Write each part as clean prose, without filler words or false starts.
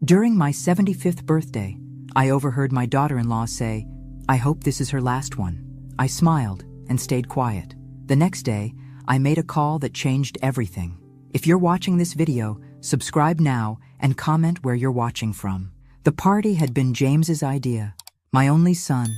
During my 75th birthday, I overheard my daughter-in-law say, "I hope this is her last one." I smiled and stayed quiet. The next day, I made a call that changed everything. If you're watching this video, subscribe now and comment where you're watching from. The party had been James's idea, my only son,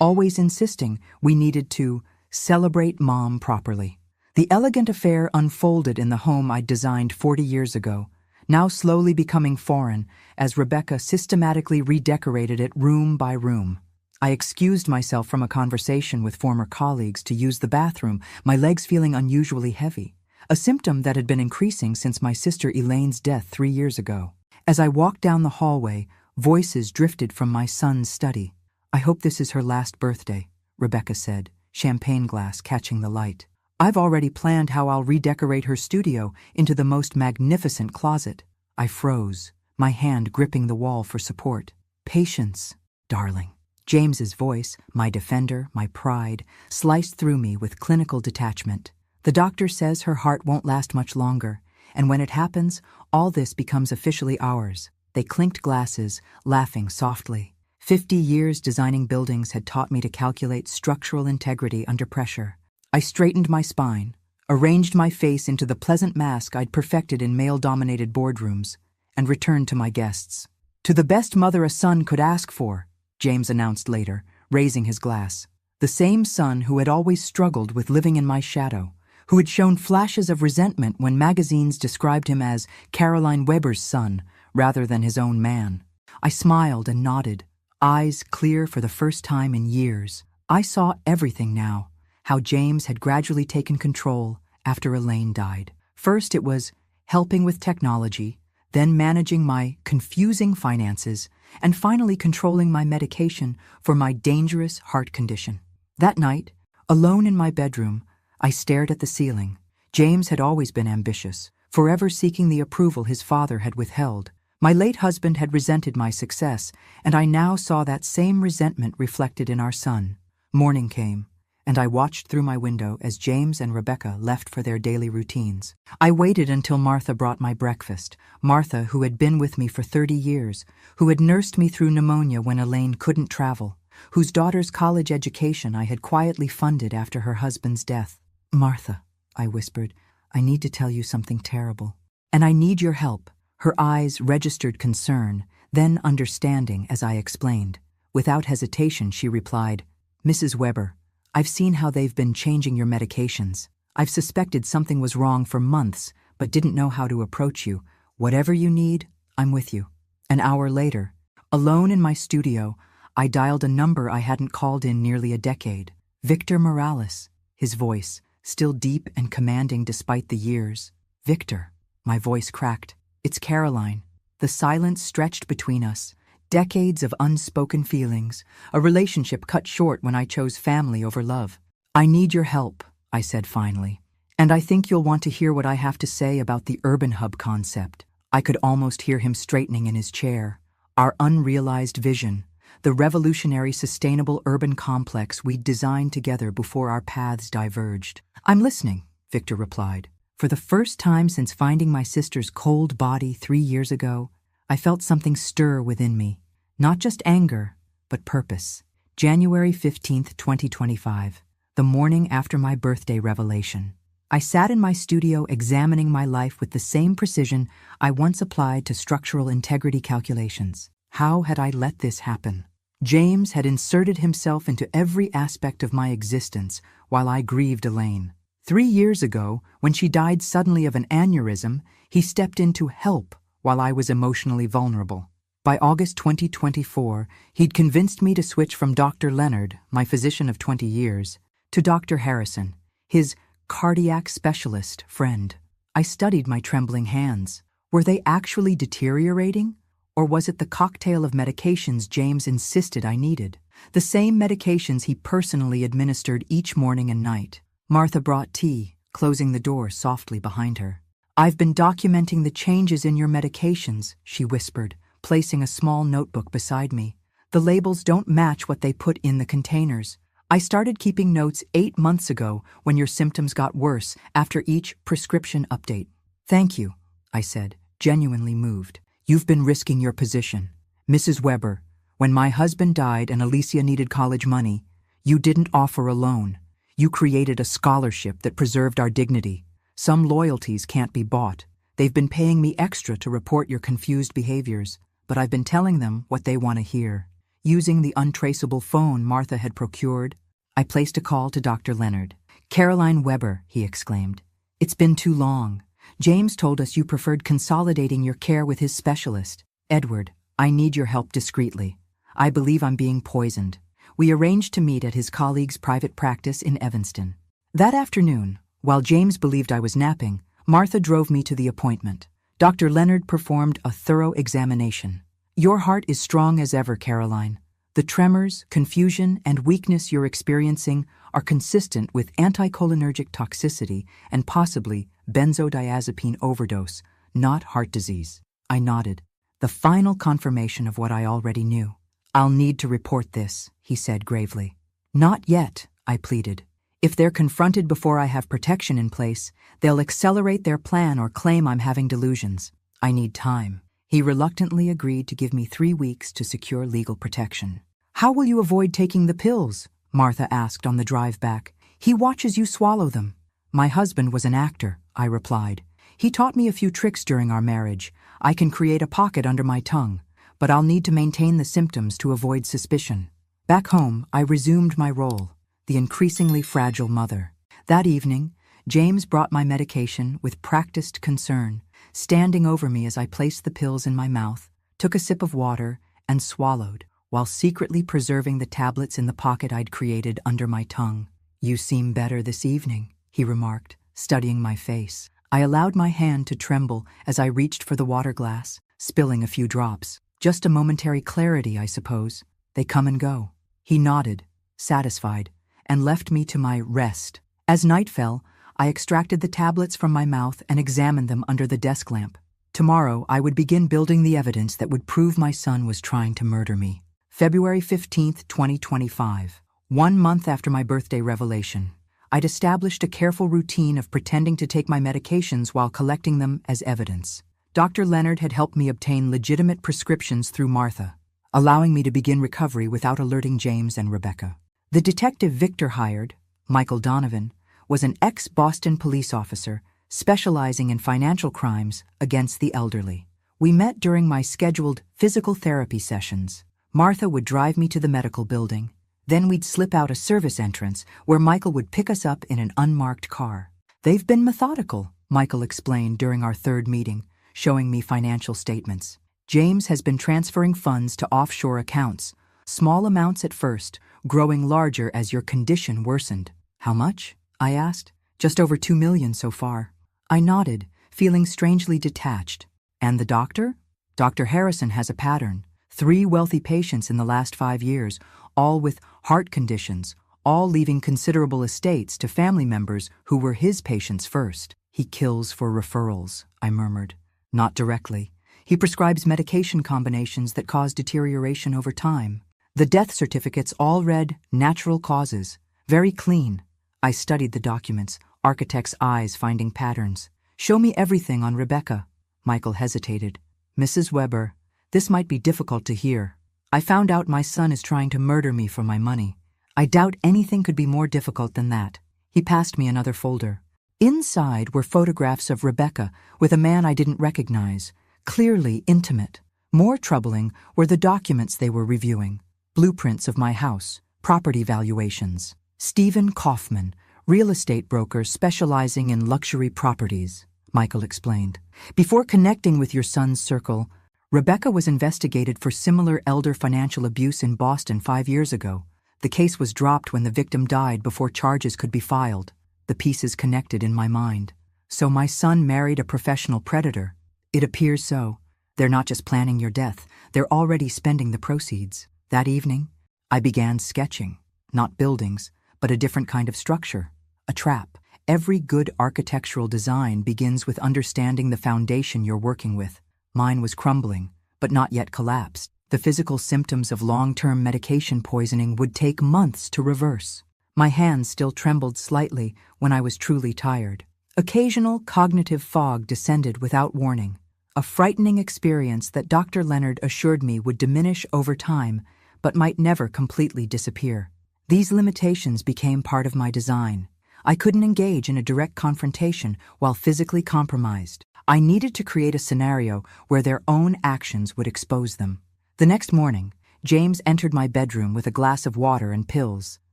always insisting we needed to celebrate Mom properly. The elegant affair unfolded in the home I'd designed 40 years ago, now slowly becoming foreign as Rebecca systematically redecorated it room by room. I excused myself from a conversation with former colleagues to use the bathroom, my legs feeling unusually heavy, a symptom that had been increasing since my sister Elaine's death 3 years ago. As I walked down the hallway, voices drifted from my son's study. "I hope this is her last birthday," Rebecca said, champagne glass catching the light. "I've already planned how I'll redecorate her studio into the most magnificent closet." I froze, my hand gripping the wall for support. "Patience, darling." James's voice, my defender, my pride, sliced through me with clinical detachment. "The doctor says her heart won't last much longer, and when it happens, all this becomes officially ours." They clinked glasses, laughing softly. 50 years designing buildings had taught me to calculate structural integrity under pressure. I straightened my spine, arranged my face into the pleasant mask I'd perfected in male-dominated boardrooms, and returned to my guests. "To the best mother a son could ask for," James announced later, raising his glass. The same son who had always struggled with living in my shadow, who had shown flashes of resentment when magazines described him as Caroline Weber's son rather than his own man. I smiled and nodded, eyes clear for the first time in years. I saw everything now. How James had gradually taken control after Elaine died. First it was helping with technology, then managing my confusing finances, and finally controlling my medication for my dangerous heart condition. That night, alone in my bedroom, I stared at the ceiling. James had always been ambitious, forever seeking the approval his father had withheld. My late husband had resented my success, and I now saw that same resentment reflected in our son. Morning came, and I watched through my window as James and Rebecca left for their daily routines. I waited until Martha brought my breakfast, Martha who had been with me for 30 years, who had nursed me through pneumonia when Elaine couldn't travel, whose daughter's college education I had quietly funded after her husband's death. "Martha," I whispered, "I need to tell you something terrible. And I need your help." Her eyes registered concern, then understanding as I explained. Without hesitation, she replied, "Mrs. Weber, I've seen how they've been changing your medications. I've suspected something was wrong for months, but didn't know how to approach you. Whatever you need, I'm with you." An hour later, alone in my studio, I dialed a number I hadn't called in nearly a decade. Victor Morales, his voice, still deep and commanding despite the years. "Victor," my voice cracked. "It's Caroline." The silence stretched between us. Decades of unspoken feelings, a relationship cut short when I chose family over love. "I need your help," I said finally. "And I think you'll want to hear what I have to say about the urban hub concept." I could almost hear him straightening in his chair. Our unrealized vision, the revolutionary sustainable urban complex we'd designed together before our paths diverged. "I'm listening," Victor replied. For the first time since finding my sister's cold body 3 years ago, I felt something stir within me. Not just anger, but purpose. January 15th, 2025, the morning after my birthday revelation. I sat in my studio examining my life with the same precision I once applied to structural integrity calculations. How had I let this happen? James had inserted himself into every aspect of my existence while I grieved Elaine. 3 years ago, when she died suddenly of an aneurysm, he stepped in to help while I was emotionally vulnerable. By August 2024, he'd convinced me to switch from Dr. Leonard, my physician of 20 years, to Dr. Harrison, his cardiac specialist friend. I studied my trembling hands. Were they actually deteriorating? Or was it the cocktail of medications James insisted I needed? The same medications he personally administered each morning and night. Martha brought tea, closing the door softly behind her. "I've been documenting the changes in your medications," she whispered, placing a small notebook beside me. "The labels don't match what they put in the containers. I started keeping notes 8 months ago when your symptoms got worse after each prescription update." "Thank you," I said, genuinely moved. You've been risking your position. Mrs. Weber, when my husband died and Alicia needed college money, you didn't offer a loan. You created a scholarship that preserved our dignity. Some loyalties can't be bought. They've been paying me extra to report your confused behaviors, but I've been telling them what they want to hear. Using the untraceable phone Martha had procured, I placed a call to Dr. Leonard. "Caroline Weber," he exclaimed. "It's been too long. James told us you preferred consolidating your care with his specialist. Edward, I need your help discreetly. I believe I'm being poisoned." We arranged to meet at his colleague's private practice in Evanston. That afternoon, while James believed I was napping, Martha drove me to the appointment. Dr. Leonard performed a thorough examination. "Your heart is strong as ever, Caroline. The tremors, confusion, and weakness you're experiencing are consistent with anticholinergic toxicity and possibly benzodiazepine overdose, not heart disease." I nodded, the final confirmation of what I already knew. "I'll need to report this," he said gravely. "Not yet," I pleaded. "If they're confronted before I have protection in place, they'll accelerate their plan or claim I'm having delusions. I need time." He reluctantly agreed to give me 3 weeks to secure legal protection. "How will you avoid taking the pills?" Martha asked on the drive back. "He watches you swallow them." "My husband was an actor," I replied. "He taught me a few tricks during our marriage. I can create a pocket under my tongue, but I'll need to maintain the symptoms to avoid suspicion." Back home, I resumed my role, the increasingly fragile mother. That evening, James brought my medication with practiced concern, standing over me as I placed the pills in my mouth, took a sip of water, and swallowed, while secretly preserving the tablets in the pocket I'd created under my tongue. "You seem better this evening," he remarked, studying my face. I allowed my hand to tremble as I reached for the water glass, spilling a few drops. "Just a momentary clarity, I suppose. They come and go." He nodded, satisfied, and left me to my rest. As night fell, I extracted the tablets from my mouth and examined them under the desk lamp. Tomorrow, I would begin building the evidence that would prove my son was trying to murder me. February 15th, 2025. 1 month after my birthday revelation, I'd established a careful routine of pretending to take my medications while collecting them as evidence. Dr. Leonard had helped me obtain legitimate prescriptions through Martha, allowing me to begin recovery without alerting James and Rebecca. The detective Victor hired, Michael Donovan, was an ex-Boston police officer specializing in financial crimes against the elderly. We met during my scheduled physical therapy sessions. Martha would drive me to the medical building. Then we'd slip out a service entrance where Michael would pick us up in an unmarked car. "They've been methodical," Michael explained during our third meeting, showing me financial statements. "James has been transferring funds to offshore accounts, small amounts at first, growing larger as your condition worsened." "How much?" I asked. "Just over 2 million so far." I nodded, feeling strangely detached. "And the doctor?" "Dr. Harrison has a pattern. 3 wealthy patients in the last 5 years, all with heart conditions, all leaving considerable estates to family members who were his patients first." "He kills for referrals," I murmured. "Not directly. He prescribes medication combinations that cause deterioration over time. The death certificates all read natural causes, very clean." I studied the documents, architect's eyes finding patterns. "Show me everything on Rebecca." Michael hesitated. "Mrs. Weber, this might be difficult to hear. I found out my son is trying to murder me for my money. I doubt anything could be more difficult than that." He passed me another folder. Inside were photographs of Rebecca with a man I didn't recognize, clearly intimate. More troubling were the documents they were reviewing. Blueprints of my house, property valuations. "Stephen Kaufman, real estate broker specializing in luxury properties," Michael explained. "Before connecting with your son's circle, Rebecca was investigated for similar elder financial abuse in Boston 5 years ago. The case was dropped when the victim died before charges could be filed." The pieces connected in my mind. "So my son married a professional predator." "It appears so. They're not just planning your death, they're already spending the proceeds." That evening, I began sketching, not buildings, but a different kind of structure, a trap. Every good architectural design begins with understanding the foundation you're working with. Mine was crumbling, but not yet collapsed. The physical symptoms of long-term medication poisoning would take months to reverse. My hands still trembled slightly when I was truly tired. Occasional cognitive fog descended without warning. a frightening experience that Dr. Leonard assured me would diminish over time, but might never completely disappear. These limitations became part of my design. I couldn't engage in a direct confrontation while physically compromised. I needed to create a scenario where their own actions would expose them. The next morning, James entered my bedroom with a glass of water and pills.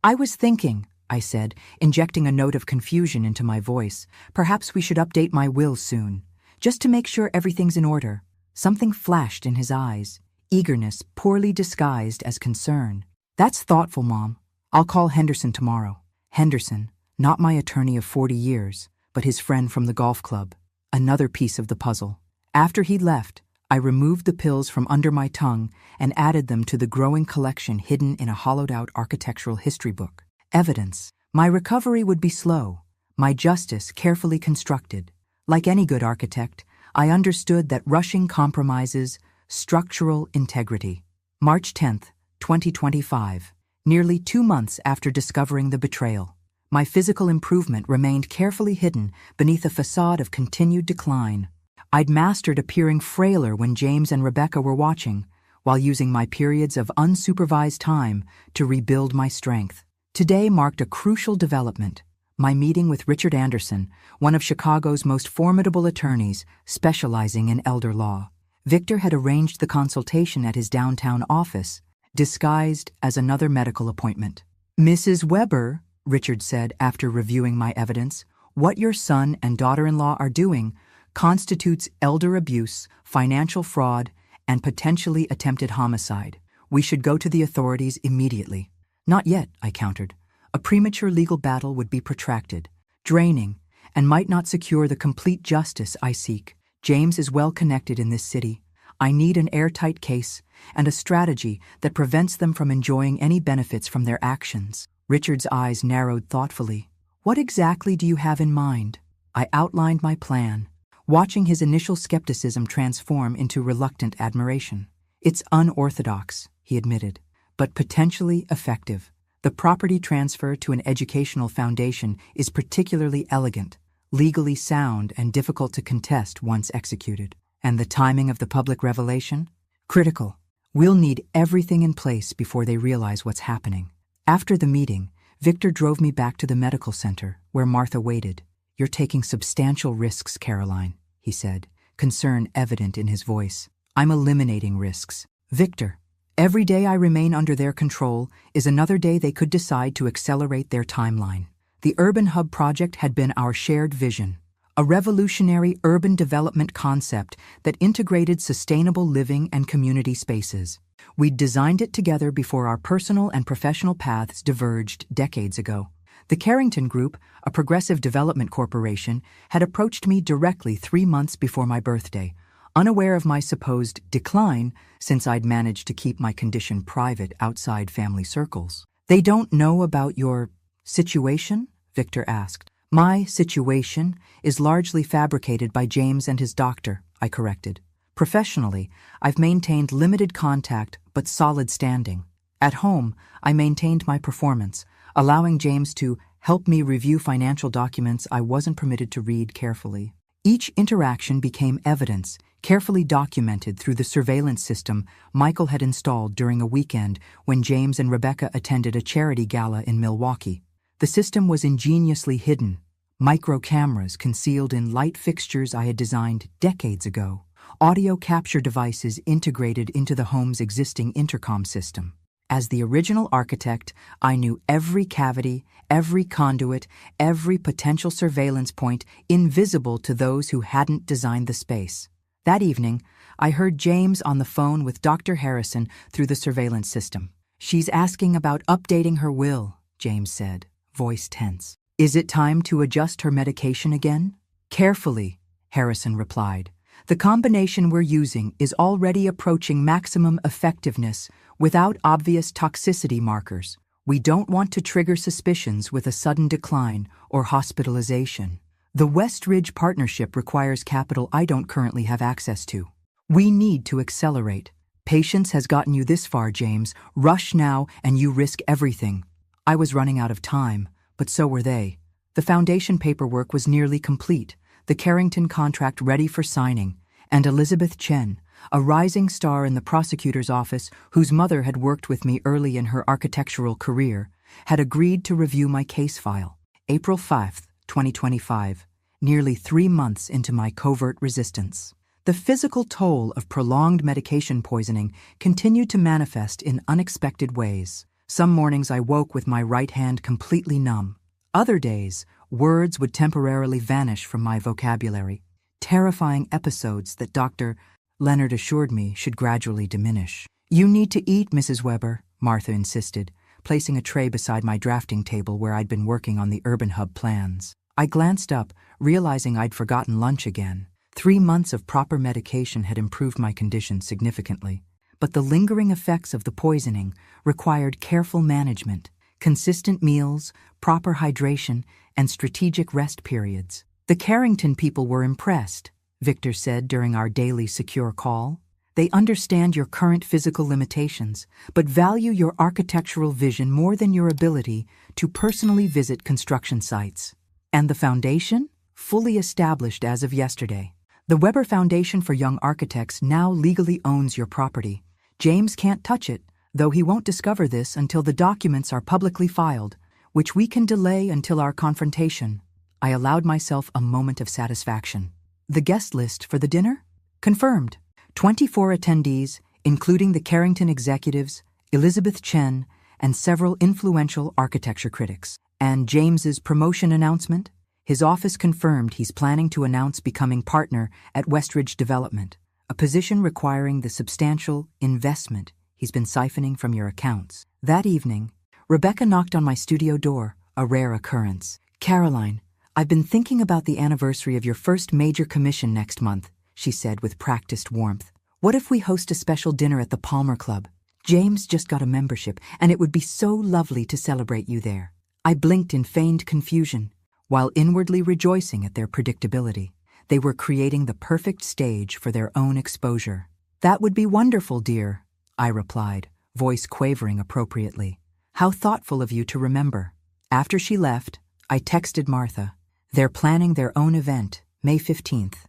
"I was thinking," I said, injecting a note of confusion into my voice, "perhaps we should update my will soon, just to make sure everything's in order." Something flashed in his eyes, eagerness poorly disguised as concern. "That's thoughtful, Mom. I'll call Henderson tomorrow." Henderson, not my attorney of 40 years, but his friend from the golf club. Another piece of the puzzle. After he left, I removed the pills from under my tongue and added them to the growing collection hidden in a hollowed-out architectural history book. Evidence. My recovery would be slow, my justice carefully constructed. Like any good architect, I understood that rushing compromises structural integrity. March 10th, 2025. Nearly 2 months after discovering the betrayal, my physical improvement remained carefully hidden beneath a facade of continued decline. I'd mastered appearing frailer when James and Rebecca were watching, while using my periods of unsupervised time to rebuild my strength. Today marked a crucial development: my meeting with Richard Anderson, one of Chicago's most formidable attorneys specializing in elder law. Victor had arranged the consultation at his downtown office, disguised as another medical appointment. "Mrs. Weber," Richard said after reviewing my evidence, "what your son and daughter-in-law are doing constitutes elder abuse, financial fraud, and potentially attempted homicide. We should go to the authorities immediately." "Not yet," I countered. "A premature legal battle would be protracted, draining, and might not secure the complete justice I seek. James is well connected in this city. I need an airtight case and a strategy that prevents them from enjoying any benefits from their actions." Richard's eyes narrowed thoughtfully. "What exactly do you have in mind?" I outlined my plan, watching his initial skepticism transform into reluctant admiration. "It's unorthodox," he admitted, "but potentially effective. The property transfer to an educational foundation is particularly elegant, legally sound, and difficult to contest once executed. And the timing of the public revelation? Critical. We'll need everything in place before they realize what's happening." After the meeting, Victor drove me back to the medical center, where Martha waited. "You're taking substantial risks, Caroline," he said, concern evident in his voice. "I'm eliminating risks. Victor, every day I remain under their control is another day they could decide to accelerate their timeline." The Urban Hub project had been our shared vision, a revolutionary urban development concept that integrated sustainable living and community spaces. We'd designed it together before our personal and professional paths diverged decades ago. The Carrington Group, a progressive development corporation, had approached me directly 3 months before my birthday, unaware of my supposed decline since I'd managed to keep my condition private outside family circles. "They don't know about your situation?" Victor asked. "My situation is largely fabricated by James and his doctor," I corrected. "Professionally, I've maintained limited contact but solid standing. At home, I maintained my performance, allowing James to help me review financial documents I wasn't permitted to read carefully. Each interaction became evidence, carefully documented through the surveillance system Michael had installed during a weekend when James and Rebecca attended a charity gala in Milwaukee. The system was ingeniously hidden, micro cameras concealed in light fixtures I had designed decades ago, audio capture devices integrated into the home's existing intercom system. As the original architect, I knew every cavity, every conduit, every potential surveillance point invisible to those who hadn't designed the space. That evening, I heard James on the phone with Dr. Harrison through the surveillance system. "She's asking about updating her will," James said, voice tense. "Is it time to adjust her medication again?" "Carefully," Harrison replied. "The combination we're using is already approaching maximum effectiveness without obvious toxicity markers. We don't want to trigger suspicions with a sudden decline or hospitalization. The West Ridge partnership requires capital I don't currently have access to. We need to accelerate. Patience has gotten you this far, James. Rush now and you risk everything." I was running out of time, but so were they. The foundation paperwork was nearly complete, the Carrington contract ready for signing, and Elizabeth Chen, a rising star in the prosecutor's office whose mother had worked with me early in her architectural career, had agreed to review my case file. April 5, 2025, nearly 3 months into my covert resistance. The physical toll of prolonged medication poisoning continued to manifest in unexpected ways. Some mornings I woke with my right hand completely numb. Other days, words would temporarily vanish from my vocabulary. Terrifying episodes that Dr. Leonard assured me should gradually diminish. "You need to eat, Mrs. Weber," Martha insisted, placing a tray beside my drafting table where I'd been working on the Urban Hub plans. I glanced up, realizing I'd forgotten lunch again. 3 months of proper medication had improved my condition significantly, but the lingering effects of the poisoning required careful management, consistent meals, proper hydration, and strategic rest periods. "The Carrington people were impressed," Victor said during our daily secure call. "They understand your current physical limitations, but value your architectural vision more than your ability to personally visit construction sites." "And the foundation?" "Fully established as of yesterday. The Weber Foundation for Young Architects now legally owns your property. James can't touch it, though he won't discover this until the documents are publicly filed, which we can delay until our confrontation." I allowed myself a moment of satisfaction. "The guest list for the dinner?" "Confirmed. 24 attendees, including the Carrington executives, Elizabeth Chen, and several influential architecture critics." "And James's promotion announcement?" "His office confirmed he's planning to announce becoming partner at Westridge Development, a position requiring the substantial investment he's been siphoning from your accounts." That evening, Rebecca knocked on my studio door, a rare occurrence. "Caroline, I've been thinking about the anniversary of your first major commission next month," she said with practiced warmth. "What if we host a special dinner at the Palmer Club? James just got a membership, and it would be so lovely to celebrate you there." I blinked in feigned confusion, while inwardly rejoicing at their predictability. They were creating the perfect stage for their own exposure. "That would be wonderful, dear," I replied, voice quavering appropriately. "How thoughtful of you to remember." After she left, I texted Martha. "They're planning their own event, May 15th,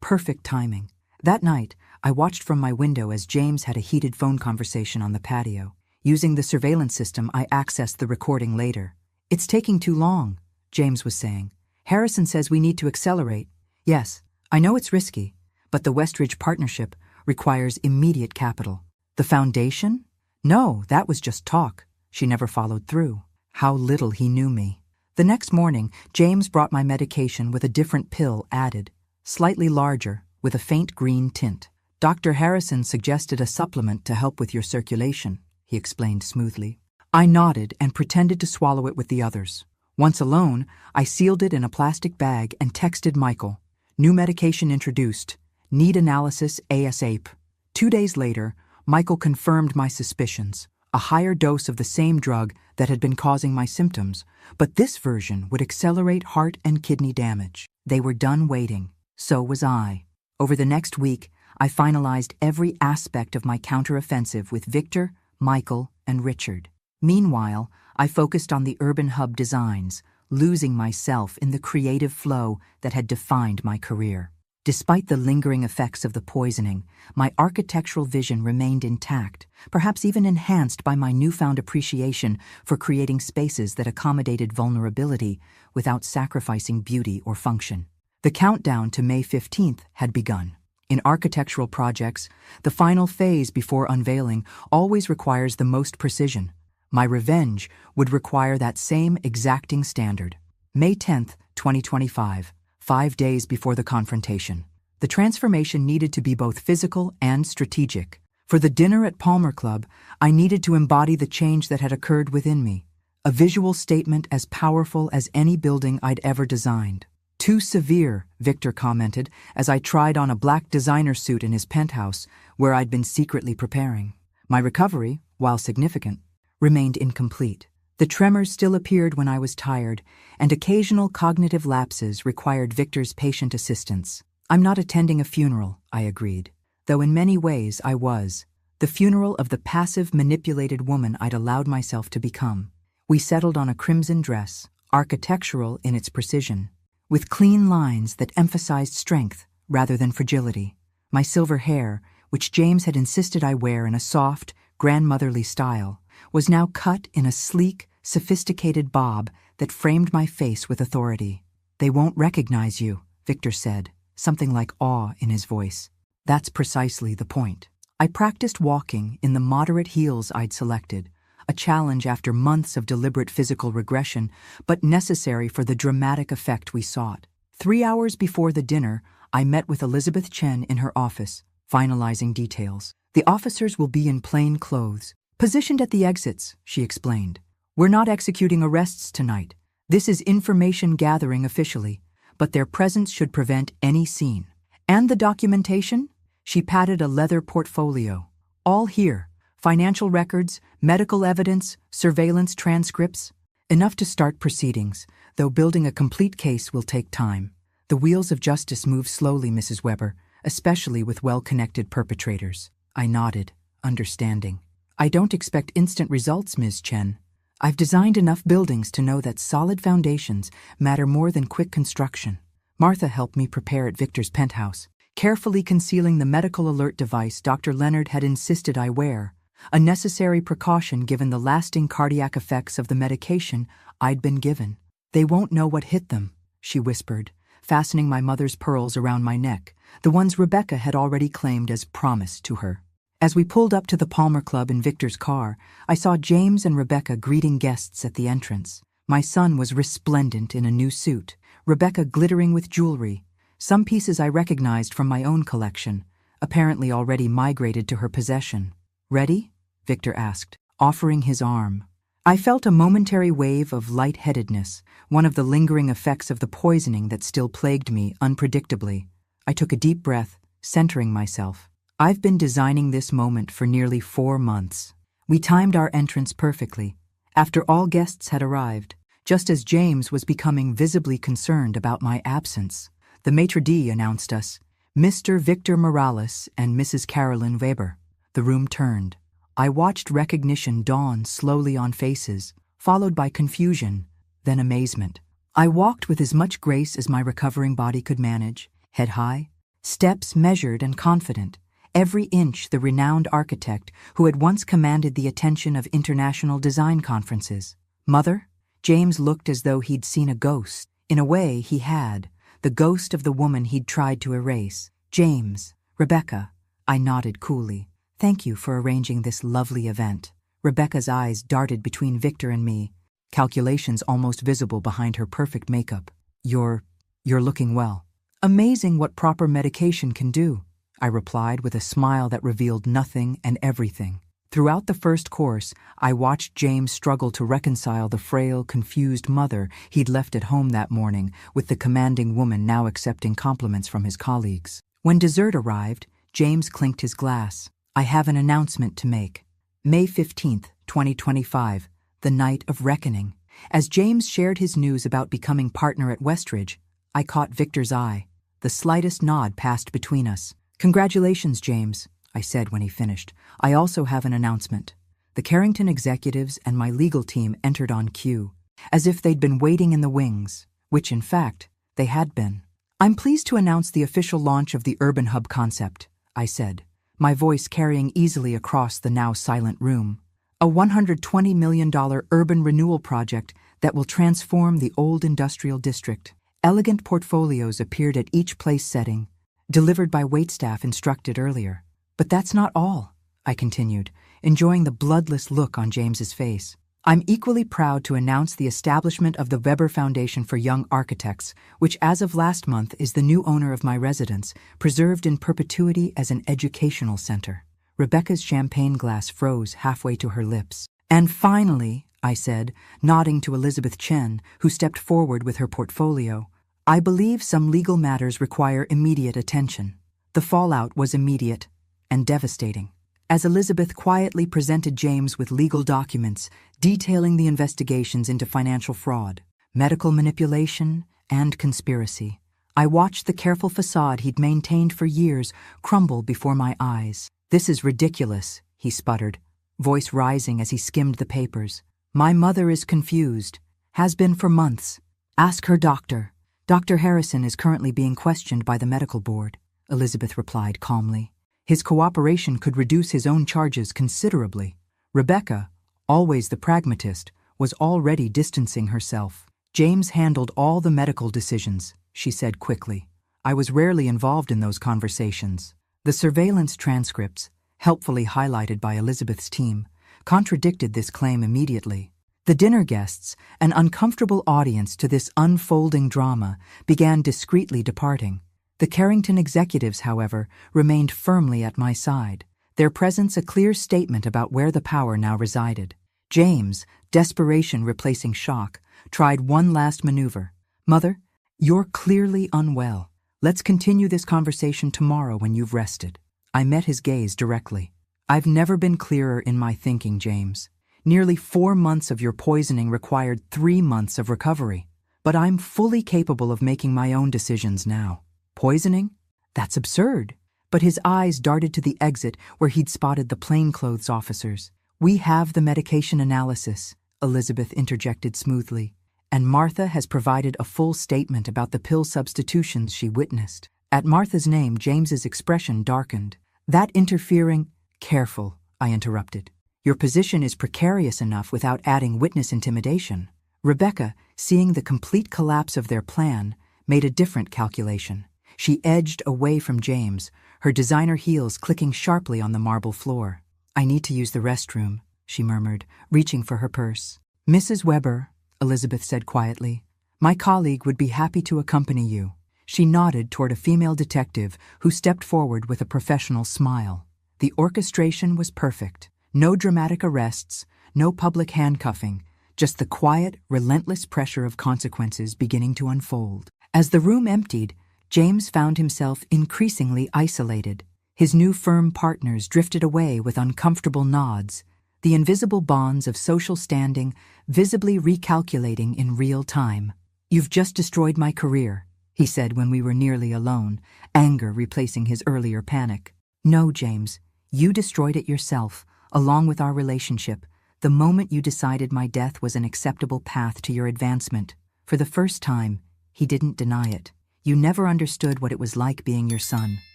Perfect timing." That night, I watched from my window as James had a heated phone conversation on the patio. Using the surveillance system, I accessed the recording later. "It's taking too long," James was saying. "Harrison says we need to accelerate. Yes, I know it's risky, but the Westridge partnership requires immediate capital." "The foundation?" "No, that was just talk." She never followed through. How little he knew me. The next morning, James brought my medication with a different pill added, slightly larger, with a faint green tint. "Dr. Harrison suggested a supplement to help with your circulation," he explained smoothly. I nodded and pretended to swallow it with the others. Once alone, I sealed it in a plastic bag and texted Michael. "New medication introduced. Need analysis ASAP." 2 days later, Michael confirmed my suspicions. A higher dose of the same drug that had been causing my symptoms, but this version would accelerate heart and kidney damage. They were done waiting. So was I. Over the next week, I finalized every aspect of my counteroffensive with Victor, Michael, and Richard. Meanwhile, I focused on the Urban Hub designs, losing myself in the creative flow that had defined my career. Despite the lingering effects of the poisoning, my architectural vision remained intact, perhaps even enhanced by my newfound appreciation for creating spaces that accommodated vulnerability without sacrificing beauty or function. The countdown to May 15th had begun. In architectural projects, the final phase before unveiling always requires the most precision. My revenge would require that same exacting standard. May 10th, 2025, 5 days before the confrontation. The transformation needed to be both physical and strategic. For the dinner at Palmer Club, I needed to embody the change that had occurred within me, a visual statement as powerful as any building I'd ever designed. "Too severe," Victor commented as I tried on a black designer suit in his penthouse where I'd been secretly preparing. My recovery, while significant, remained incomplete. The tremors still appeared when I was tired, and occasional cognitive lapses required Victor's patient assistance. "I'm not attending a funeral," I agreed, though in many ways I was. The funeral of the passive, manipulated woman I'd allowed myself to become. We settled on a crimson dress, architectural in its precision, with clean lines that emphasized strength rather than fragility. My silver hair, which James had insisted I wear in a soft, grandmotherly style, was now cut in a sleek, sophisticated bob that framed my face with authority. "They won't recognize you," Victor said, something like awe in his voice. "That's precisely the point." I practiced walking in the moderate heels I'd selected, a challenge after months of deliberate physical regression, but necessary for the dramatic effect we sought. 3 hours before the dinner, I met with Elizabeth Chen in her office, finalizing details. "The officers will be in plain clothes, positioned at the exits," she explained. "We're not executing arrests tonight. This is information gathering officially, but their presence should prevent any scene. And the documentation?" She patted a leather portfolio. "All here. Financial records, medical evidence, surveillance transcripts. Enough to start proceedings, though building a complete case will take time. The wheels of justice move slowly, Mrs. Weber, especially with well-connected perpetrators." I nodded, understanding. "I don't expect instant results, Ms. Chen. I've designed enough buildings to know that solid foundations matter more than quick construction." Martha helped me prepare at Victor's penthouse, carefully concealing the medical alert device Dr. Leonard had insisted I wear, a necessary precaution given the lasting cardiac effects of the medication I'd been given. "They won't know what hit them," she whispered, fastening my mother's pearls around my neck, the ones Rebecca had already claimed as promised to her. As we pulled up to the Palmer Club in Victor's car, I saw James and Rebecca greeting guests at the entrance. My son was resplendent in a new suit, Rebecca glittering with jewelry, some pieces I recognized from my own collection, apparently already migrated to her possession. "Ready?" Victor asked, offering his arm. I felt a momentary wave of lightheadedness, one of the lingering effects of the poisoning that still plagued me unpredictably. I took a deep breath, centering myself. I've been designing this moment for nearly 4 months. We timed our entrance perfectly, after all guests had arrived, just as James was becoming visibly concerned about my absence. The maitre d' announced us, Mr. Victor Morales and Mrs. Carolyn Weber. The room turned. I watched recognition dawn slowly on faces, followed by confusion, then amazement. I walked with as much grace as my recovering body could manage, head high, steps measured and confident, every inch the renowned architect who had once commanded the attention of international design conferences. "Mother?" James looked as though he'd seen a ghost. In a way, he had, the ghost of the woman he'd tried to erase. "James, Rebecca," I nodded coolly. "Thank you for arranging this lovely event." Rebecca's eyes darted between Victor and me, calculations almost visible behind her perfect makeup. You're looking well." "Amazing what proper medication can do," I replied with a smile that revealed nothing and everything. Throughout the first course, I watched James struggle to reconcile the frail, confused mother he'd left at home that morning with the commanding woman now accepting compliments from his colleagues. When dessert arrived, James clinked his glass. "I have an announcement to make. May 15th, 2025, the night of reckoning." As James shared his news about becoming partner at Westridge, I caught Victor's eye. The slightest nod passed between us. "Congratulations, James," I said when he finished. "I also have an announcement." The Carrington executives and my legal team entered on cue, as if they'd been waiting in the wings, which, in fact, they had been. "I'm pleased to announce the official launch of the Urban Hub concept," I said, my voice carrying easily across the now silent room. "A $120 million urban renewal project that will transform the old industrial district." Elegant portfolios appeared at each place setting, delivered by waitstaff instructed earlier. "But that's not all," I continued, enjoying the bloodless look on James's face. "I'm equally proud to announce the establishment of the Weber Foundation for Young Architects, which as of last month is the new owner of my residence, preserved in perpetuity as an educational center." Rebecca's champagne glass froze halfway to her lips. "And finally," I said, nodding to Elizabeth Chen, who stepped forward with her portfolio, "I believe some legal matters require immediate attention." The fallout was immediate and devastating. As Elizabeth quietly presented James with legal documents detailing the investigations into financial fraud, medical manipulation, and conspiracy, I watched the careful facade he'd maintained for years crumble before my eyes. "This is ridiculous," he sputtered, voice rising as he skimmed the papers. "My mother is confused, has been for months. Ask her doctor. Dr. Harrison is currently being questioned by the medical board." Elizabeth replied calmly. His cooperation could reduce his own charges considerably. Rebecca, always the pragmatist, was already distancing herself. James handled all the medical decisions, she said quickly. I was rarely involved in those conversations. The surveillance transcripts, helpfully highlighted by Elizabeth's team, contradicted this claim immediately. The dinner guests, an uncomfortable audience to this unfolding drama, began discreetly departing. The Carrington executives, however, remained firmly at my side, their presence a clear statement about where the power now resided. James, desperation replacing shock, tried one last maneuver. Mother, you're clearly unwell. Let's continue this conversation tomorrow when you've rested. I met his gaze directly. I've never been clearer in my thinking, James. Nearly 4 months of your poisoning required 3 months of recovery. But I'm fully capable of making my own decisions now. Poisoning? That's absurd. But his eyes darted to the exit where he'd spotted the plainclothes officers. We have the medication analysis, Elizabeth interjected smoothly, and Martha has provided a full statement about the pill substitutions she witnessed. At Martha's name, James's expression darkened. That interfering— Careful, I interrupted. Your position is precarious enough without adding witness intimidation. Rebecca, seeing the complete collapse of their plan, made a different calculation. She edged away from James, her designer heels clicking sharply on the marble floor. I need to use the restroom, she murmured, reaching for her purse. Mrs. Weber, Elizabeth said quietly, my colleague would be happy to accompany you. She nodded toward a female detective who stepped forward with a professional smile. The orchestration was perfect. No dramatic arrests, no public handcuffing, just the quiet, relentless pressure of consequences beginning to unfold. As the room emptied, James found himself increasingly isolated. His new firm partners drifted away with uncomfortable nods, the invisible bonds of social standing visibly recalculating in real time. You've just destroyed my career, he said when we were nearly alone, anger replacing his earlier panic. No, James, you destroyed it yourself, along with our relationship, the moment you decided my death was an acceptable path to your advancement. For the first time, he didn't deny it. You never understood what it was like being your son.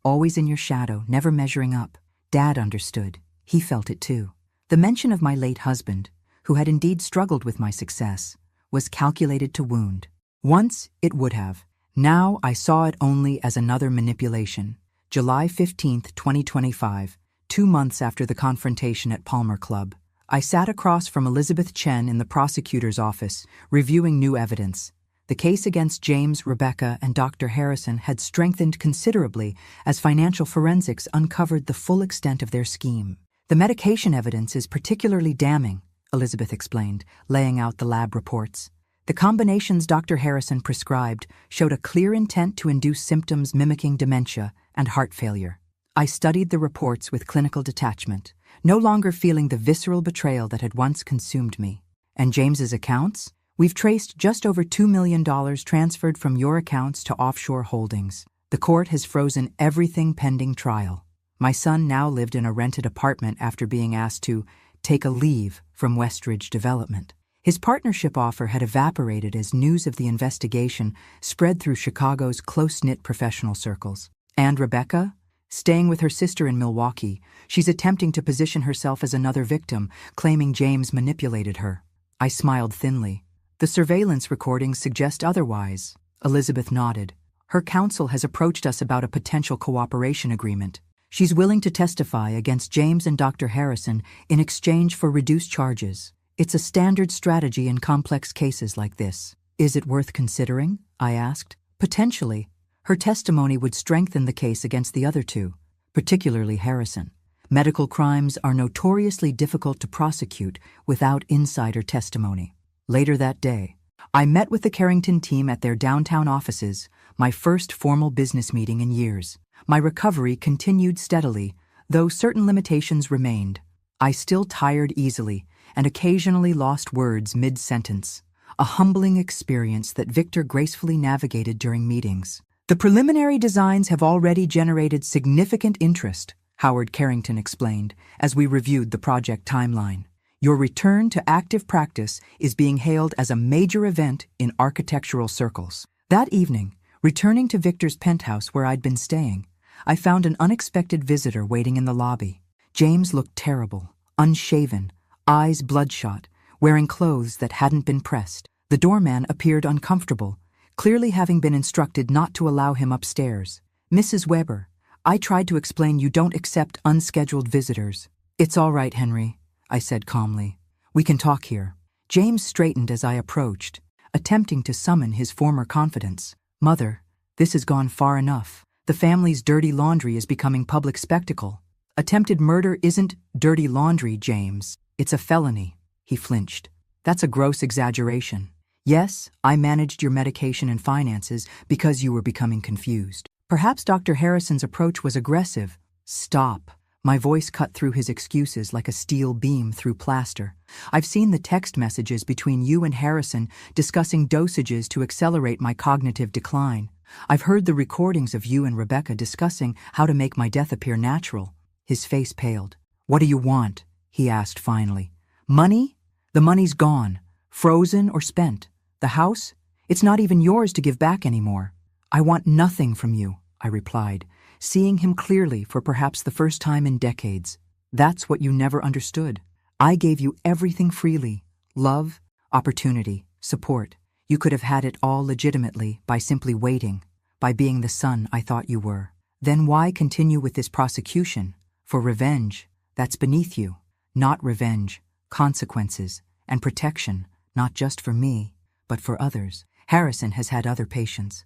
Always in your shadow, never measuring up. Dad understood. He felt it too. The mention of my late husband, who had indeed struggled with my success, was calculated to wound. Once it would have. Now I saw it only as another manipulation. July 15th, 2025, 2 months after the confrontation at Palmer Club. I sat across from Elizabeth Chen in the prosecutor's office, reviewing new evidence. The case against James, Rebecca, and Dr. Harrison had strengthened considerably as financial forensics uncovered the full extent of their scheme. The medication evidence is particularly damning, Elizabeth explained, laying out the lab reports. The combinations Dr. Harrison prescribed showed a clear intent to induce symptoms mimicking dementia and heart failure. I studied the reports with clinical detachment, no longer feeling the visceral betrayal that had once consumed me. And James's accounts? We've traced just over $2 million transferred from your accounts to offshore holdings. The court has frozen everything pending trial. My son now lived in a rented apartment after being asked to take a leave from Westridge Development. His partnership offer had evaporated as news of the investigation spread through Chicago's close-knit professional circles. And Rebecca? Staying with her sister in Milwaukee, she's attempting to position herself as another victim, claiming James manipulated her. I smiled thinly. The surveillance recordings suggest otherwise. Elizabeth nodded. Her counsel has approached us about a potential cooperation agreement. She's willing to testify against James and Dr. Harrison in exchange for reduced charges. It's a standard strategy in complex cases like this. Is it worth considering? I asked. Potentially. Her testimony would strengthen the case against the other two, particularly Harrison. Medical crimes are notoriously difficult to prosecute without insider testimony. Later that day, I met with the Carrington team at their downtown offices, my first formal business meeting in years. My recovery continued steadily, though certain limitations remained. I still tired easily and occasionally lost words mid-sentence, a humbling experience that Victor gracefully navigated during meetings. The preliminary designs have already generated significant interest, Howard Carrington explained as we reviewed the project timeline. Your return to active practice is being hailed as a major event in architectural circles. That evening, returning to Victor's penthouse where I'd been staying, I found an unexpected visitor waiting in the lobby. James looked terrible, unshaven, eyes bloodshot, wearing clothes that hadn't been pressed. The doorman appeared uncomfortable, clearly having been instructed not to allow him upstairs. "Mrs. Weber, I tried to explain you don't accept unscheduled visitors." "It's all right, Henry," I said calmly. "We can talk here." James straightened as I approached, attempting to summon his former confidence. "Mother, this has gone far enough. The family's dirty laundry is becoming public spectacle." "Attempted murder isn't dirty laundry, James. It's a felony." He flinched. "That's a gross exaggeration. Yes, I managed your medication and finances because you were becoming confused. Perhaps Dr. Harrison's approach was aggressive." "Stop." My voice cut through his excuses like a steel beam through plaster. "I've seen the text messages between you and Harrison discussing dosages to accelerate my cognitive decline. I've heard the recordings of you and Rebecca discussing how to make my death appear natural." His face paled. "What do you want?" he asked finally. "Money? The money's gone, frozen or spent. The house? It's not even yours to give back anymore." "I want nothing from you," I replied, seeing him clearly for perhaps the first time in decades. "That's what you never understood. I gave you everything freely. Love, opportunity, support. You could have had it all legitimately by simply waiting, by being the son I thought you were. Then why continue with this prosecution? For revenge, that's beneath you. Not revenge, consequences, and protection, not just for me, but for others. Harrison has had other patients.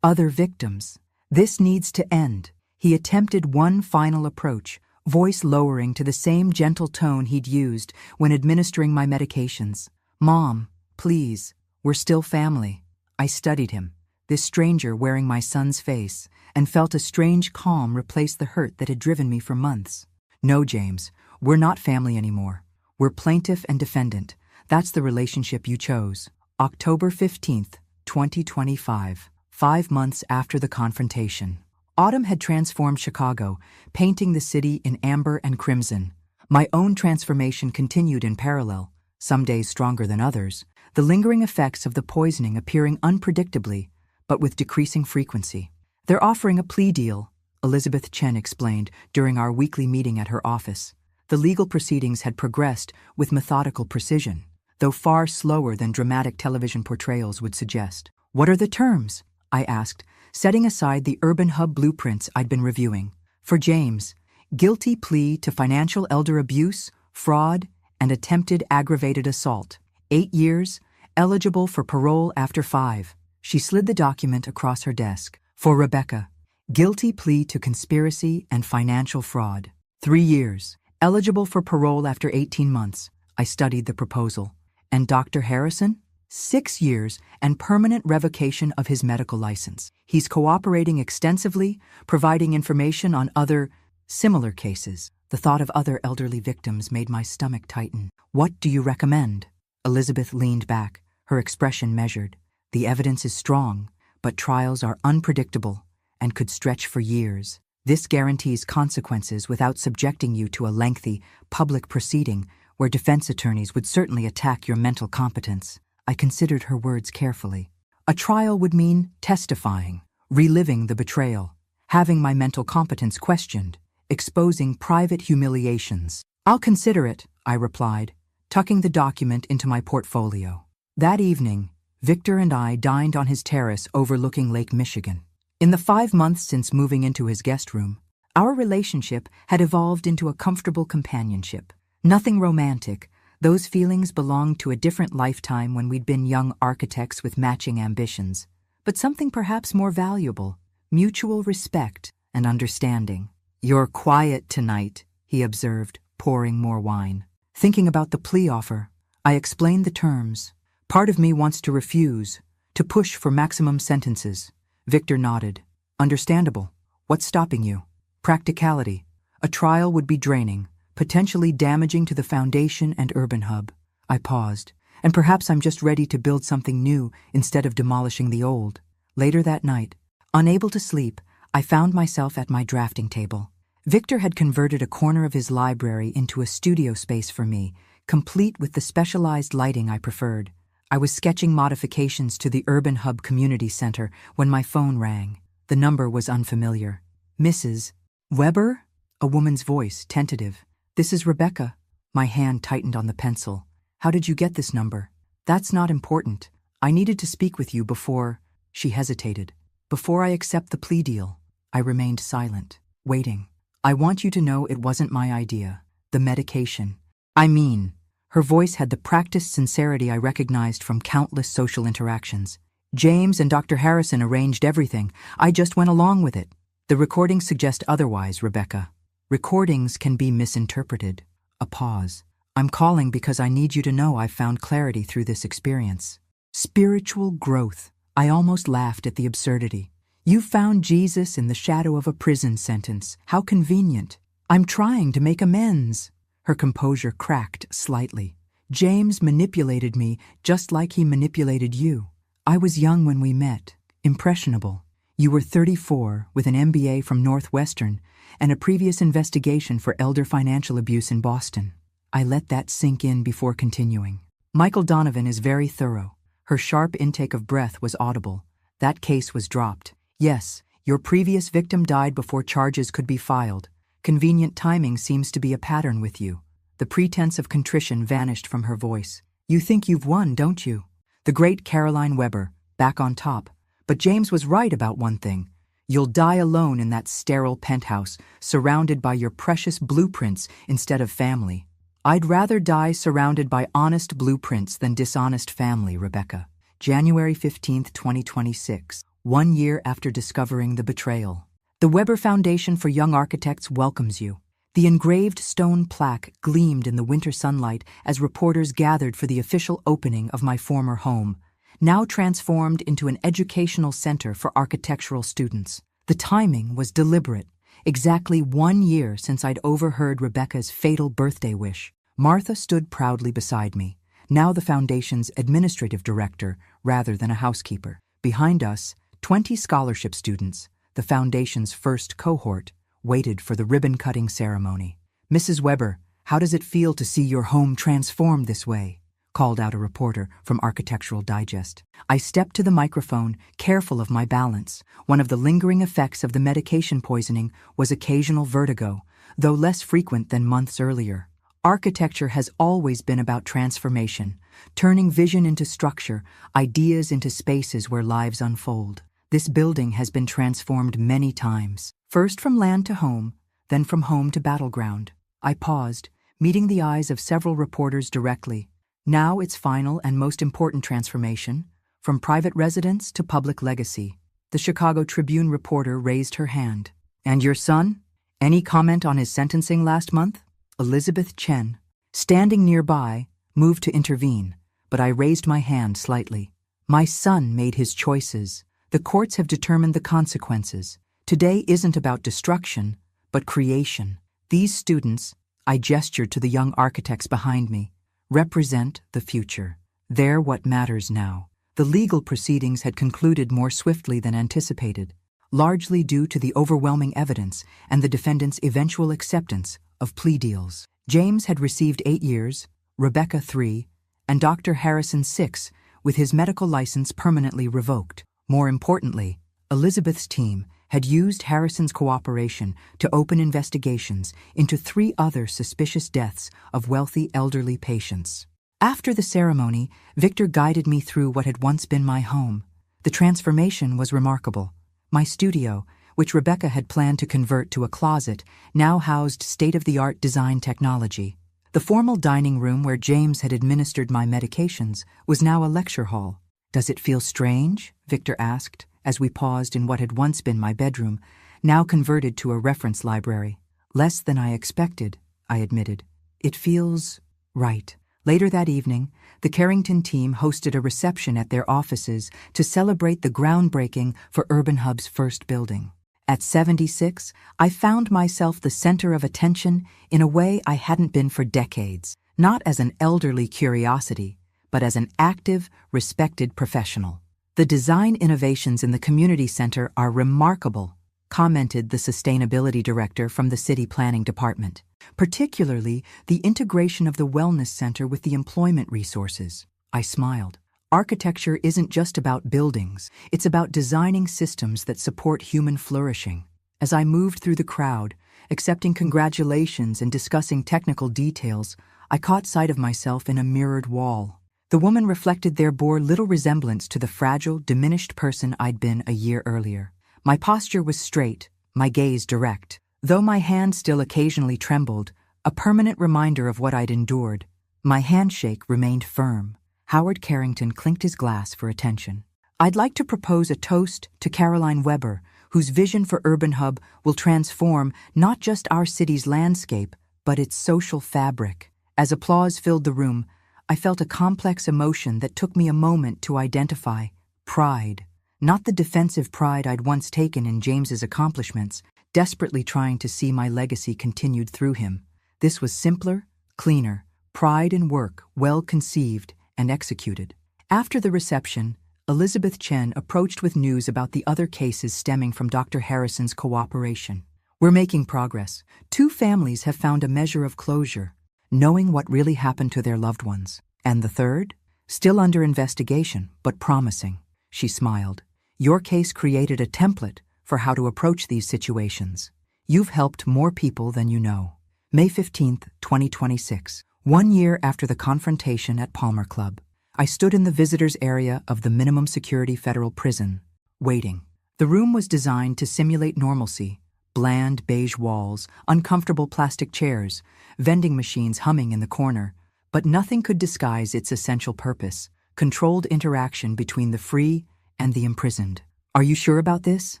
Other victims. This needs to end." He attempted one final approach, voice lowering to the same gentle tone he'd used when administering my medications. "Mom, please, we're still family." I studied him, this stranger wearing my son's face, and felt a strange calm replace the hurt that had driven me for months. "No, James, we're not family anymore. We're plaintiff and defendant. That's the relationship you chose." October 15th, 2025. 5 months after the confrontation. Autumn had transformed Chicago, painting the city in amber and crimson. My own transformation continued in parallel, some days stronger than others, the lingering effects of the poisoning appearing unpredictably, but with decreasing frequency. "They're offering a plea deal," Elizabeth Chen explained during our weekly meeting at her office. The legal proceedings had progressed with methodical precision, though far slower than dramatic television portrayals would suggest. "What are the terms?" I asked, setting aside the urban hub blueprints I'd been reviewing. "For James, guilty plea to financial elder abuse, fraud, and attempted aggravated assault. 8 years, eligible for parole after 5. She slid the document across her desk. "For Rebecca, guilty plea to conspiracy and financial fraud. 3 years, eligible for parole after 18 months. I studied the proposal. "And Dr. Harrison? 6 years and permanent revocation of his medical license. He's cooperating extensively, providing information on other, similar cases." The thought of other elderly victims made my stomach tighten. "What do you recommend?" Elizabeth leaned back, her expression measured. "The evidence is strong, but trials are unpredictable and could stretch for years. This guarantees consequences without subjecting you to a lengthy, public proceeding where defense attorneys would certainly attack your mental competence." I considered her words carefully. "A trial would mean testifying, reliving the betrayal, having my mental competence questioned, exposing private humiliations." "I'll consider it," I replied, tucking the document into my portfolio. That evening, Victor and I dined on his terrace overlooking Lake Michigan. In the 5 months since moving into his guest room, our relationship had evolved into a comfortable companionship. Nothing romantic. Those feelings belonged to a different lifetime when we'd been young architects with matching ambitions. But something perhaps more valuable, mutual respect and understanding. "You're quiet tonight," he observed, pouring more wine. Thinking about the plea offer, I explained the terms. "Part of me wants to refuse, to push for maximum sentences." Victor nodded. "Understandable. What's stopping you?" "Practicality. A trial would be draining, potentially damaging to the foundation and urban hub." I paused, and perhaps I'm just ready to build something new instead of demolishing the old. Later that night, unable to sleep, I found myself at my drafting table. Victor had converted a corner of his library into a studio space for me, complete with the specialized lighting I preferred. I was sketching modifications to the Urban Hub Community Center when my phone rang. The number was unfamiliar. Mrs. Weber? A woman's voice, tentative. This is Rebecca. My hand tightened on the pencil. How did you get this number? That's not important. I needed to speak with you before. She hesitated. Before I accept the plea deal. I remained silent, waiting. I want you to know it wasn't my idea. The medication. Her voice had the practiced sincerity I recognized from countless social interactions. James and Dr. Harrison arranged everything. I just went along with it. The recordings suggest otherwise, Rebecca. Recordings can be misinterpreted. A pause. I'm calling because I need you to know I've found clarity through this experience. Spiritual growth. I almost laughed at the absurdity. You found Jesus in the shadow of a prison sentence. How convenient. I'm trying to make amends. Her composure cracked slightly. James manipulated me just like he manipulated you. I was young when we met, impressionable. You were 34 with an MBA from Northwestern and a previous investigation for elder financial abuse in Boston. I let that sink in before continuing. Michael Donovan is very thorough. Her sharp intake of breath was audible. That case was dropped. Yes, your previous victim died before charges could be filed. Convenient timing seems to be a pattern with you. The pretense of contrition vanished from her voice. You think you've won, don't you? The great Caroline Weber, back on top. But James was right about one thing. You'll die alone in that sterile penthouse, surrounded by your precious blueprints instead of family. I'd rather die surrounded by honest blueprints than dishonest family, Rebecca. January 15, 2026, 1 year after discovering the betrayal. The Weber Foundation for Young Architects welcomes you. The engraved stone plaque gleamed in the winter sunlight as reporters gathered for the official opening of my former home, now transformed into an educational center for architectural students. The timing was deliberate, exactly 1 year since I'd overheard Rebecca's fatal birthday wish. Martha stood proudly beside me, now the foundation's administrative director rather than a housekeeper. Behind us, 20 scholarship students, the foundation's first cohort, waited for the ribbon-cutting ceremony. Mrs. Weber, how does it feel to see your home transformed this way? Called out a reporter from Architectural Digest. I stepped to the microphone, careful of my balance. One of the lingering effects of the medication poisoning was occasional vertigo, though less frequent than months earlier. Architecture has always been about transformation, turning vision into structure, ideas into spaces where lives unfold. This building has been transformed many times, first from land to home, then from home to battleground. I paused, meeting the eyes of several reporters directly. Now its final and most important transformation, from private residence to public legacy. The Chicago Tribune reporter raised her hand. And your son? Any comment on his sentencing last month? Elizabeth Chen, standing nearby, moved to intervene, but I raised my hand slightly. My son made his choices. The courts have determined the consequences. Today isn't about destruction, but creation. These students, I gestured to the young architects behind me, represent the future. They're what matters now. The legal proceedings had concluded more swiftly than anticipated, largely due to the overwhelming evidence and the defendant's eventual acceptance of plea deals. James had received 8 years, Rebecca 3, and Dr. Harrison 6, with his medical license permanently revoked. More importantly, Elizabeth's team had used Harrison's cooperation to open investigations into 3 other suspicious deaths of wealthy elderly patients. After the ceremony, Victor guided me through what had once been my home. The transformation was remarkable. My studio, which Rebecca had planned to convert to a closet, now housed state-of-the-art design technology. The formal dining room where James had administered my medications was now a lecture hall. Does it feel strange? Victor asked, as we paused in what had once been my bedroom, now converted to a reference library. Less than I expected, I admitted. It feels right. Later that evening, the Carrington team hosted a reception at their offices to celebrate the groundbreaking for Urban Hub's first building. At 76, I found myself the center of attention in a way I hadn't been for decades, not as an elderly curiosity, but as an active, respected professional. The design innovations in the community center are remarkable, commented the sustainability director from the city planning department, particularly the integration of the wellness center with the employment resources. I smiled. Architecture isn't just about buildings, it's about designing systems that support human flourishing. As I moved through the crowd, accepting congratulations and discussing technical details, I caught sight of myself in a mirrored wall. The woman reflected there bore little resemblance to the fragile, diminished person I'd been a year earlier. My posture was straight, my gaze direct. Though my hand still occasionally trembled, a permanent reminder of what I'd endured, my handshake remained firm. Howard Carrington clinked his glass for attention. I'd like to propose a toast to Caroline Weber, whose vision for Urban Hub will transform not just our city's landscape, but its social fabric. As applause filled the room, I felt a complex emotion that took me a moment to identify: pride. Not the defensive pride I'd once taken in James's accomplishments, desperately trying to see my legacy continued through him. This was simpler, cleaner, pride in work well conceived and executed. After the reception, Elizabeth Chen approached with news about the other cases stemming from Dr. Harrison's cooperation. We're making progress. 2 families have found a measure of closure, knowing what really happened to their loved ones. And the third? Still under investigation, but promising. She smiled. Your case created a template for how to approach these situations. You've helped more people than you know. May 15, 2026. 1 year after the confrontation at Palmer Club, I stood in the visitors area of the minimum security federal prison, waiting. The room was designed to simulate normalcy: bland beige walls, uncomfortable plastic chairs, vending machines humming in the corner, but nothing could disguise its essential purpose: controlled interaction between the free and the imprisoned. Are you sure about this?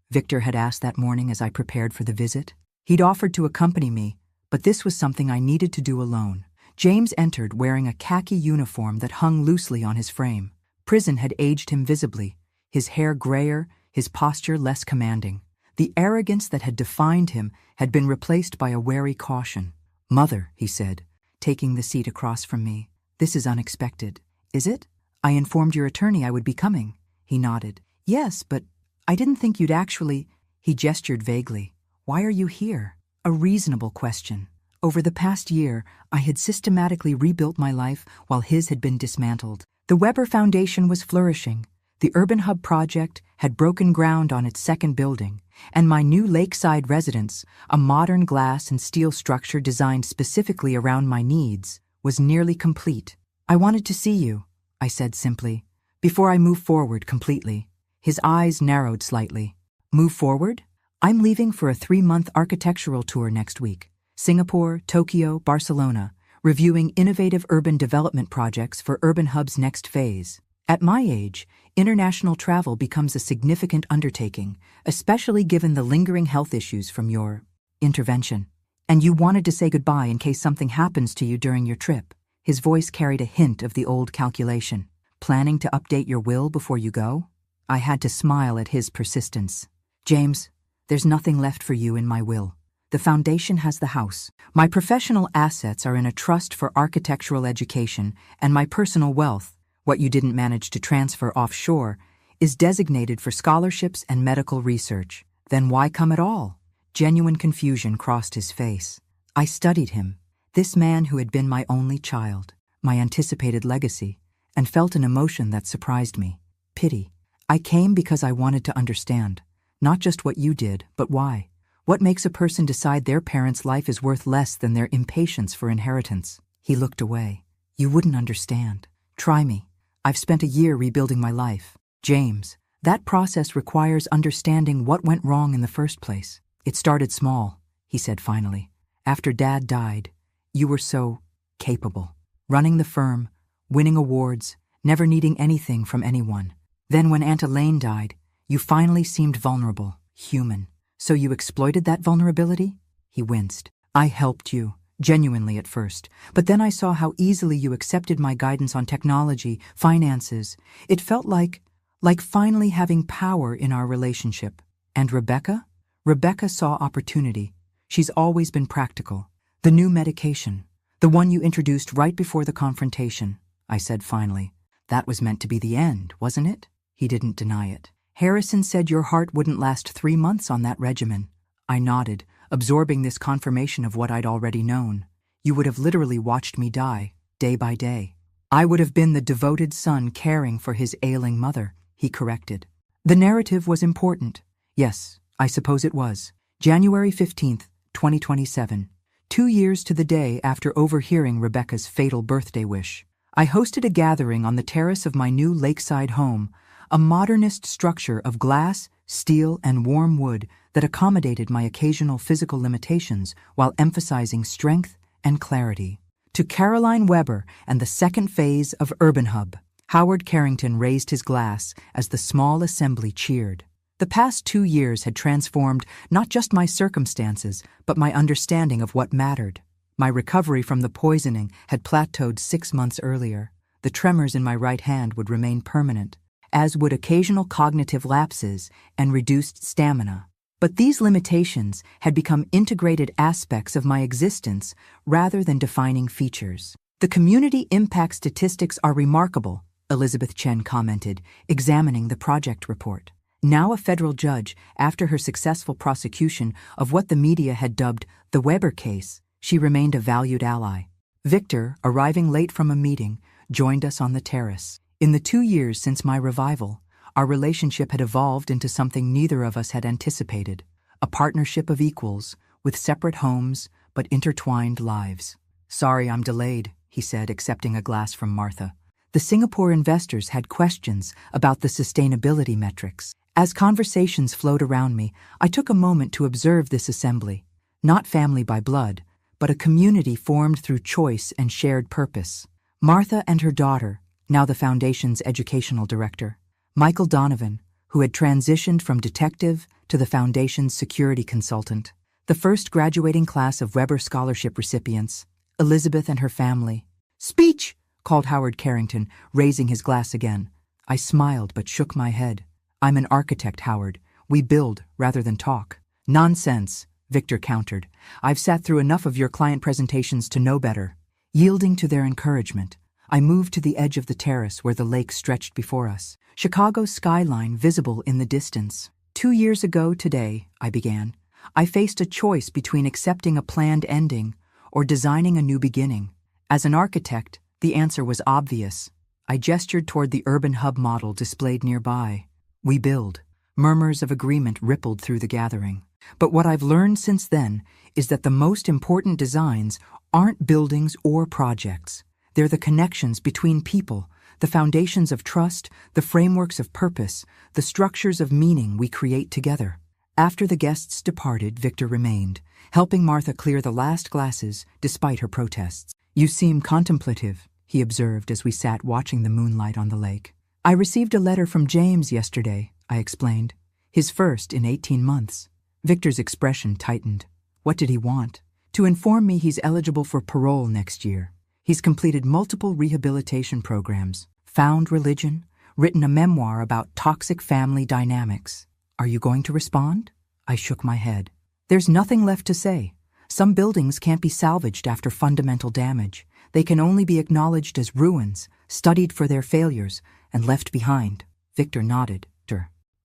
Victor had asked that morning as I prepared for the visit. He'd offered to accompany me, but this was something I needed to do alone. James entered wearing a khaki uniform that hung loosely on his frame. Prison had aged him visibly, his hair grayer, his posture less commanding. The arrogance that had defined him had been replaced by a wary caution. "Mother," he said, taking the seat across from me, "this is unexpected." "Is it? I informed your attorney I would be coming." He nodded. "Yes, but I didn't think you'd actually—" He gestured vaguely. "Why are you here?" A reasonable question. Over the past year, I had systematically rebuilt my life while his had been dismantled. The Weber Foundation was flourishing. The Urban Hub project had broken ground on its second building, and my new lakeside residence, a modern glass and steel structure designed specifically around my needs, was nearly complete. "I wanted to see you," I said simply, "before I move forward completely." His eyes narrowed slightly. "Move forward? I'm leaving for a 3-month architectural tour next week. Singapore, Tokyo, Barcelona, reviewing innovative urban development projects for Urban Hub's next phase. At my age, international travel becomes a significant undertaking, especially given the lingering health issues from your intervention. And you wanted to say goodbye in case something happens to you during your trip." His voice carried a hint of the old calculation. "Planning to update your will before you go?" I had to smile at his persistence. "James, there's nothing left for you in my will. The foundation has the house. My professional assets are in a trust for architectural education, and my personal wealth, what you didn't manage to transfer offshore, is designated for scholarships and medical research. Then why come at all?" Genuine confusion crossed his face. I studied him, this man who had been my only child, my anticipated legacy, and felt an emotion that surprised me: pity. "I came because I wanted to understand, not just what you did, but why. What makes a person decide their parent's life is worth less than their impatience for inheritance?" He looked away. "You wouldn't understand. Try me. I've spent a year rebuilding my life." "James, that process requires understanding what went wrong in the first place. It started small," he said finally. "After Dad died, you were so capable. Running the firm, winning awards, never needing anything from anyone. Then when Aunt Elaine died, you finally seemed vulnerable, human. So you exploited that vulnerability?" He winced. "I helped you, genuinely at first, but then I saw how easily you accepted my guidance on technology, finances. It felt like finally having power in our relationship. And Rebecca? Rebecca saw opportunity. She's always been practical. The new medication, the one you introduced right before the confrontation," I said finally. "That was meant to be the end, wasn't it?" He didn't deny it. "Harrison said your heart wouldn't last 3 months on that regimen." I nodded, absorbing this confirmation of what I'd already known. "You would have literally watched me die, day by day." "I would have been the devoted son caring for his ailing mother," he corrected. The narrative was important. Yes, I suppose it was. January 15th, 2027. 2 years to the day after overhearing Rebecca's fatal birthday wish. I hosted a gathering on the terrace of my new lakeside home, a modernist structure of glass, steel, and warm wood that accommodated my occasional physical limitations while emphasizing strength and clarity. To Caroline Weber and the second phase of Urban Hub, Howard Carrington raised his glass as the small assembly cheered. The past 2 years had transformed not just my circumstances, but my understanding of what mattered. My recovery from the poisoning had plateaued 6 months earlier. The tremors in my right hand would remain permanent, as would occasional cognitive lapses and reduced stamina. But these limitations had become integrated aspects of my existence rather than defining features. The community impact statistics are remarkable, Elizabeth Chen commented, examining the project report. Now a federal judge, after her successful prosecution of what the media had dubbed the Weber case, she remained a valued ally. Victor, arriving late from a meeting, joined us on the terrace. In the 2 years since my revival, our relationship had evolved into something neither of us had anticipated, a partnership of equals, with separate homes but intertwined lives. "Sorry I'm delayed," he said, accepting a glass from Martha. The Singapore investors had questions about the sustainability metrics. As conversations flowed around me, I took a moment to observe this assembly, not family by blood, but a community formed through choice and shared purpose. Martha and her daughter, now the Foundation's educational director, Michael Donovan, who had transitioned from detective to the Foundation's security consultant, the first graduating class of Weber Scholarship recipients, Elizabeth and her family. "Speech!" called Howard Carrington, raising his glass again. I smiled but shook my head. "I'm an architect, Howard. We build rather than talk." "Nonsense," Victor countered. "I've sat through enough of your client presentations to know better." Yielding to their encouragement, I moved to the edge of the terrace where the lake stretched before us, Chicago's skyline visible in the distance. 2 years ago today, I began, I faced a choice between accepting a planned ending or designing a new beginning. As an architect, the answer was obvious. I gestured toward the urban hub model displayed nearby. "We build." Murmurs of agreement rippled through the gathering. But what I've learned since then is that the most important designs aren't buildings or projects. They're the connections between people, the foundations of trust, the frameworks of purpose, the structures of meaning we create together. After the guests departed, Victor remained, helping Martha clear the last glasses despite her protests. "You seem contemplative," he observed as we sat watching the moonlight on the lake. "I received a letter from James yesterday," I explained. "His first in 18 months. Victor's expression tightened. "What did he want?" "To inform me he's eligible for parole next year. He's completed multiple rehabilitation programs, found religion, written a memoir about toxic family dynamics. Are you going to respond?" I shook my head. "There's nothing left to say. Some buildings can't be salvaged after fundamental damage. They can only be acknowledged as ruins, studied for their failures, and left behind." Victor nodded,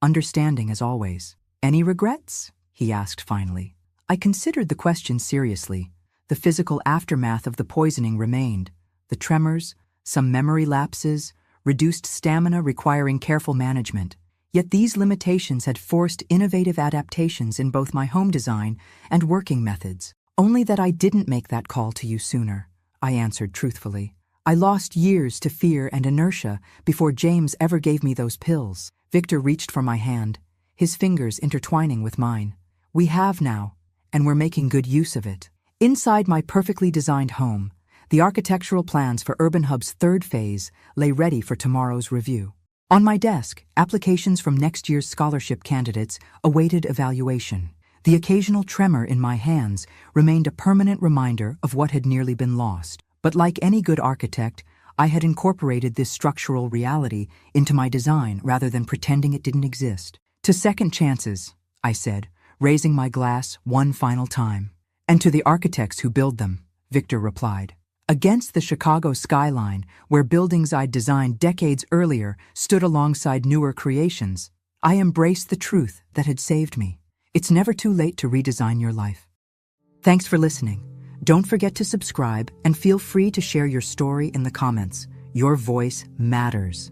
understanding as always. "Any regrets?" he asked finally. I considered the question seriously. The physical aftermath of the poisoning remained. The tremors, some memory lapses, reduced stamina requiring careful management. Yet these limitations had forced innovative adaptations in both my home design and working methods. "Only that I didn't make that call to you sooner," I answered truthfully. "I lost years to fear and inertia before James ever gave me those pills." Victor reached for my hand, his fingers intertwining with mine. "We have now, and we're making good use of it." Inside my perfectly designed home, the architectural plans for Urban Hub's third phase lay ready for tomorrow's review. On my desk, applications from next year's scholarship candidates awaited evaluation. The occasional tremor in my hands remained a permanent reminder of what had nearly been lost. But like any good architect, I had incorporated this structural reality into my design rather than pretending it didn't exist. "To second chances," I said, raising my glass one final time. "And to the architects who build them," Victor replied. Against the Chicago skyline, where buildings I'd designed decades earlier stood alongside newer creations, I embraced the truth that had saved me. It's never too late to redesign your life. Thanks for listening. Don't forget to subscribe and feel free to share your story in the comments. Your voice matters.